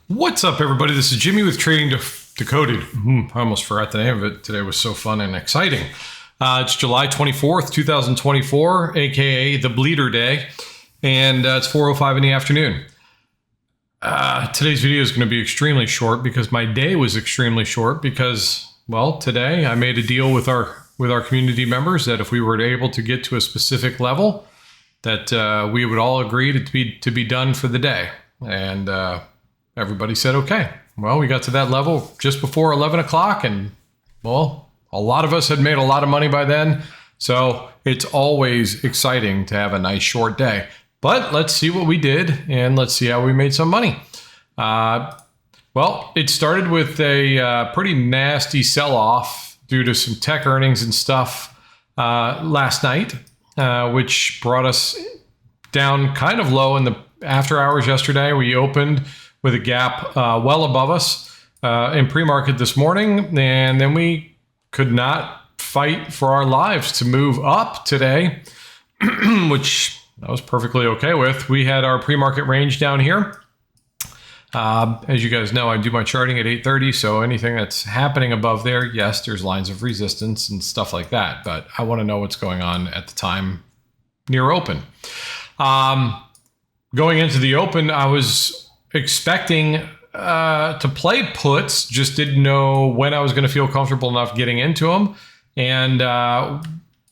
What's up, everybody? This is Jimmy with Trading Decoded. I almost forgot the name of it. Today was so fun and exciting. It's July 24th, 2024, aka the Bleeder Day, and it's 4:05 in the afternoon. Today's video is going to be extremely short because my day was extremely short because, well, today I made a deal with our community members that if we were able to get to a specific level, that we would all agree to be done for the day. And everybody said, okay. Well, we got to that level just before 11 o'clock, and, well, a lot of us had made a lot of money by then. So it's always exciting to have a nice short day. But let's see what we did, and let's see how we made some money. Well, it started with a pretty nasty sell-off due to some tech earnings and stuff last night, which brought us down kind of low in the after hours yesterday. We opened with a gap well above us in pre-market this morning, and then we could not fight for our lives to move up today, which I was perfectly okay with. We had our pre-market range down here. As you guys know, I do my charting at 8:30, so anything that's happening above there, yes, there's lines of resistance and stuff like that, but I want to know what's going on at the time near open. Going into the open, I was expecting to play puts, just didn't know when I was going to feel comfortable enough getting into them. And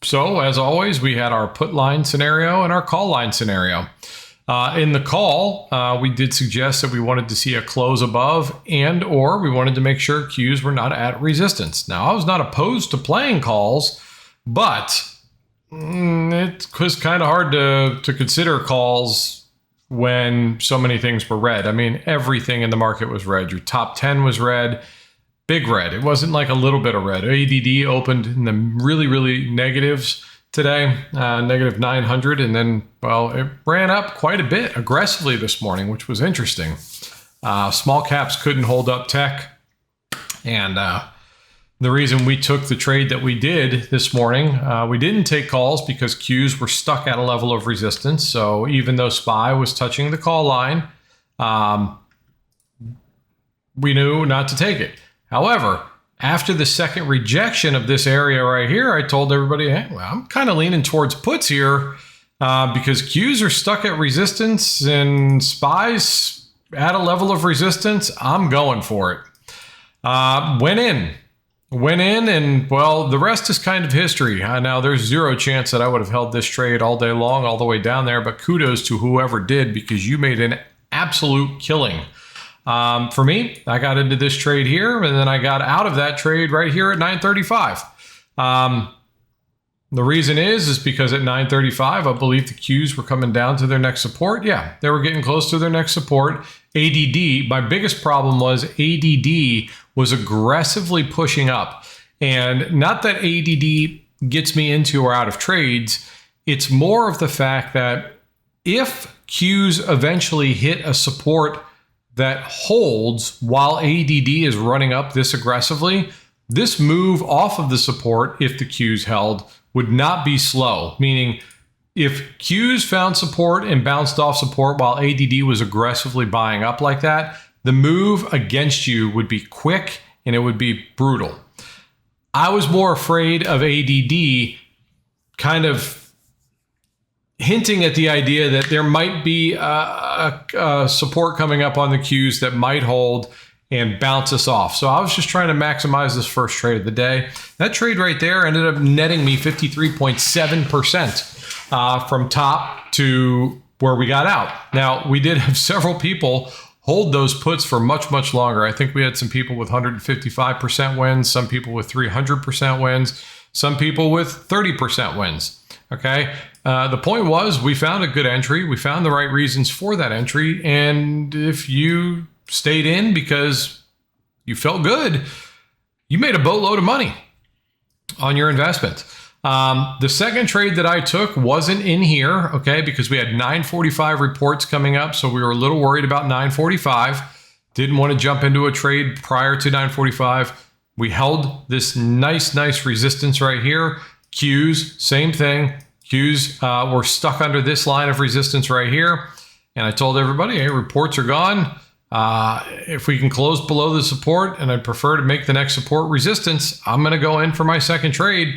so, as always, we had our put line scenario and our call line scenario. In the call, we did suggest that we wanted to see a close above or we wanted to make sure Qs were not at resistance. Now, I was not opposed to playing calls, but it was kind of hard to consider calls when so many things were red. I mean, everything in the market was red. Your top 10 was red, big red. It wasn't like a little bit of red. ADD opened in the really, really negatives today, negative 900. And then, well, it ran up quite a bit aggressively this morning, which was interesting. Small caps couldn't hold up tech. And the reason we took the trade that we did this morning, we didn't take calls because Qs were stuck at a level of resistance. So even though SPY was touching the call line, we knew not to take it. However, after the second rejection of this area right here, I told everybody, hey, well, I'm kind of leaning towards puts here because Qs are stuck at resistance and SPY's at a level of resistance. I'm going for it. Went in, and, well, the rest is kind of history. Now, there's zero chance that I would have held this trade all day long, all the way down there, but kudos to whoever did because you made an absolute killing. For me, I got into this trade here, and then I got out of that trade right here at 935. The reason is because at 935, I believe the Qs were coming down to their next support. Yeah, they were getting close to their next support. ADD, my biggest problem was ADD was aggressively pushing up. And not that ADD gets me into or out of trades. It's more of the fact that if Qs eventually hit a support that holds while ADD is running up this aggressively, this move off of the support, if the Qs held, would not be slow. Meaning, if Qs found support and bounced off support while ADD was aggressively buying up like that, the move against you would be quick and it would be brutal. I was more afraid of ADD kind of hinting at the idea that there might be a support coming up on the Qs that might hold and bounce us off. So I was just trying to maximize this first trade of the day. That trade right there ended up netting me 53.7% from top to where we got out. Now, we did have several people hold those puts for much, much longer. I think we had some people with 155% wins, some people with 300% wins, some people with 30% wins. Okay. The point was we found a good entry. We found the right reasons for that entry. And if you stayed in because you felt good, you made a boatload of money on your investment. The second trade that I took wasn't in here, okay, because we had 945 reports coming up, so we were a little worried about 945. Didn't want to jump into a trade prior to 945. We held this nice resistance right here. Qs, same thing. Qs were stuck under this line of resistance right here. And I told everybody, hey, reports are gone. If we can close below the support, and I'd prefer to make the next support resistance, I'm going to go in for my second trade.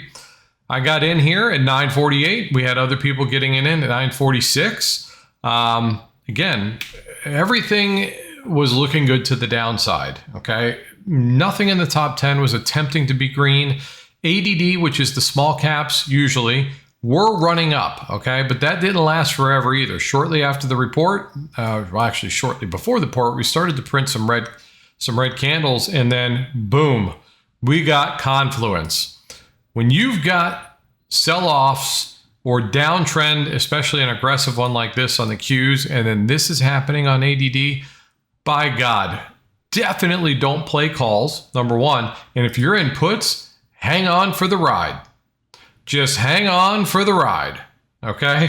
I got in here at 948. We had other people getting in at 946. Again, everything was looking good to the downside. Okay. Nothing in the top 10 was attempting to be green. ADD, which is the small caps usually, were running up. Okay. But that didn't last forever either. Shortly after the report, well, actually shortly before the report, we started to print some red candles, and then boom, we got confluence. When you've got sell-offs or downtrend, especially an aggressive one like this on the Qs, and then this is happening on ADD, by God, definitely don't play calls, number one. And if you're in puts, hang on for the ride. Just hang on for the ride, okay?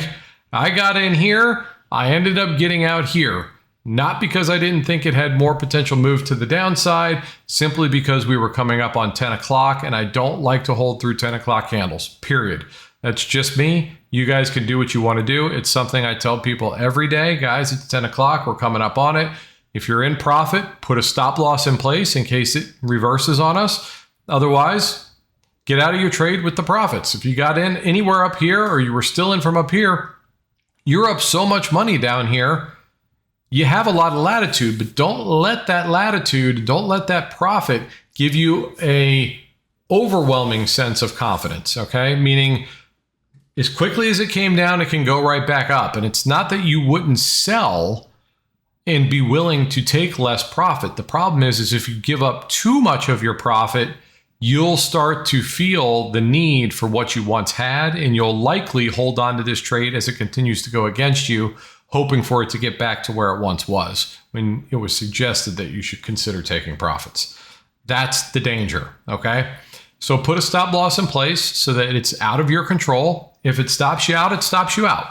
I got in here. I ended up getting out here. Not because I didn't think it had more potential move to the downside, simply because we were coming up on 10 o'clock, and I don't like to hold through 10 o'clock candles, period. That's just me. You guys can do what you want to do. It's something I tell people every day. Guys, it's 10 o'clock. We're coming up on it. If you're in profit, put a stop loss in place in case it reverses on us. Otherwise, get out of your trade with the profits. If you got in anywhere up here, or you were still in from up here, you're up so much money down here. You have a lot of latitude, but don't let that latitude, don't let that profit give you a overwhelming sense of confidence, okay? Meaning, as quickly as it came down, it can go right back up. And it's not that you wouldn't sell and be willing to take less profit. The problem is if you give up too much of your profit, you'll start to feel the need for what you once had, and you'll likely hold on to this trade as it continues to go against you, hoping for it to get back to where it once was, when it was suggested that you should consider taking profits. That's the danger, okay? So put a stop loss in place so that it's out of your control. If it stops you out, it stops you out.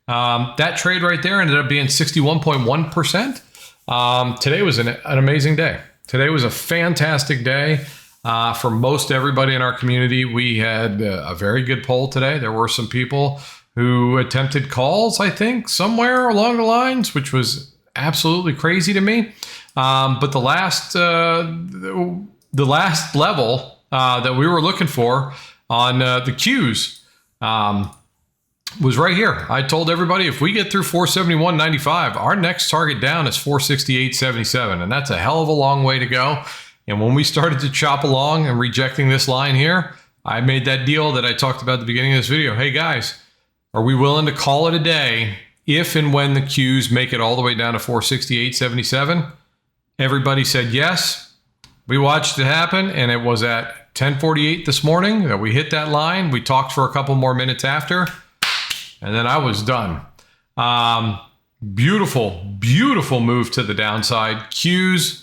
That trade right there ended up being 61.1%. Today was an amazing day. Today was a fantastic day. For most everybody in our community, we had a very good poll today. There were some people who attempted calls, I think, somewhere along the lines, which was absolutely crazy to me. But the last level that we were looking for on the Qs was right here. I told everybody, if we get through 471.95, our next target down is 468.77, and that's a hell of a long way to go. And when we started to chop along and rejecting this line here, I made that deal that I talked about at the beginning of this video. Hey guys, are we willing to call it a day if and when the Qs make it all the way down to 468.77? Everybody said yes. We watched it happen, and it was at 10:48 this morning that we hit that line. We talked for a couple more minutes after, and then I was done. Beautiful, beautiful move to the downside.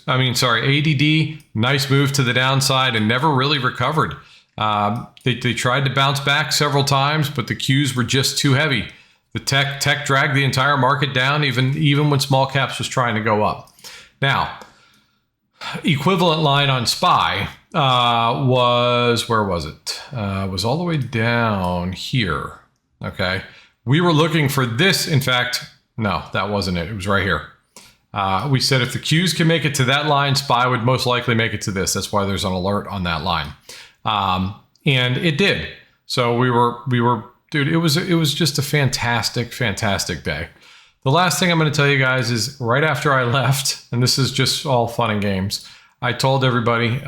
ADD, nice move to the downside and never really recovered. They tried to bounce back several times, but the Qs were just too heavy. The tech dragged the entire market down, even when small caps was trying to go up. Now, equivalent line on SPY was, where was it? Was all the way down here. Okay. We were looking for this. In fact, no, that wasn't it. It was right here. We said if the Qs can make it to that line, SPY would most likely make it to this. That's why there's an alert on that line. And it did. So we were, dude, it was just a fantastic, fantastic day. The last thing I'm going to tell you guys is right after I left, and this is just all fun and games, I told everybody,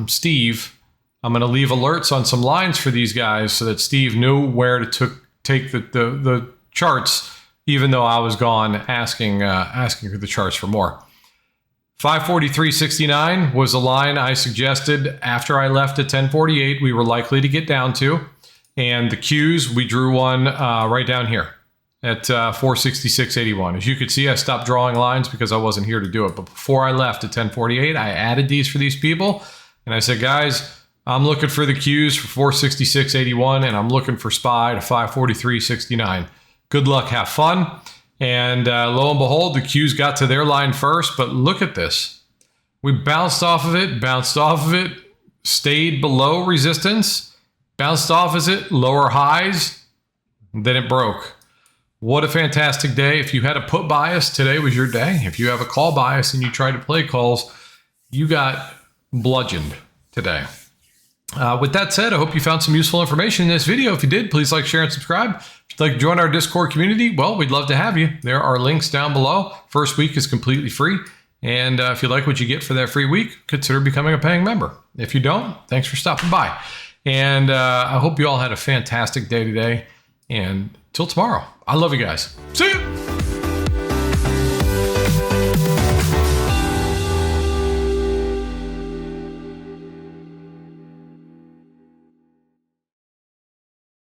Steve, I'm going to leave alerts on some lines for these guys so that Steve knew where to take the charts, even though I was gone asking for the charts for more. 543.69 was a line I suggested after I left at 1048 we were likely to get down to. And the Qs, we drew one right down here at 466.81. As you could see, I stopped drawing lines because I wasn't here to do it. But before I left at 1048, I added these for these people. And I said, guys, I'm looking for the Qs for 466.81, and I'm looking for SPY to 543.69. Good luck, have fun. And lo and behold, the Qs got to their line first, but look at this. We bounced off of it, stayed below resistance, bounced off of it, lower highs, then it broke. What a fantastic day. If you had a put bias, today was your day. If you have a call bias and you tried to play calls, you got bludgeoned today. With that said, I hope you found some useful information in this video. If you did, please like, share, and subscribe. If you'd like to join our Discord community, well, we'd love to have you. There are links down below. First week is completely free. And if you like what you get for that free week, consider becoming a paying member. If you don't, thanks for stopping by. And I hope you all had a fantastic day today. And till tomorrow, I love you guys. See you.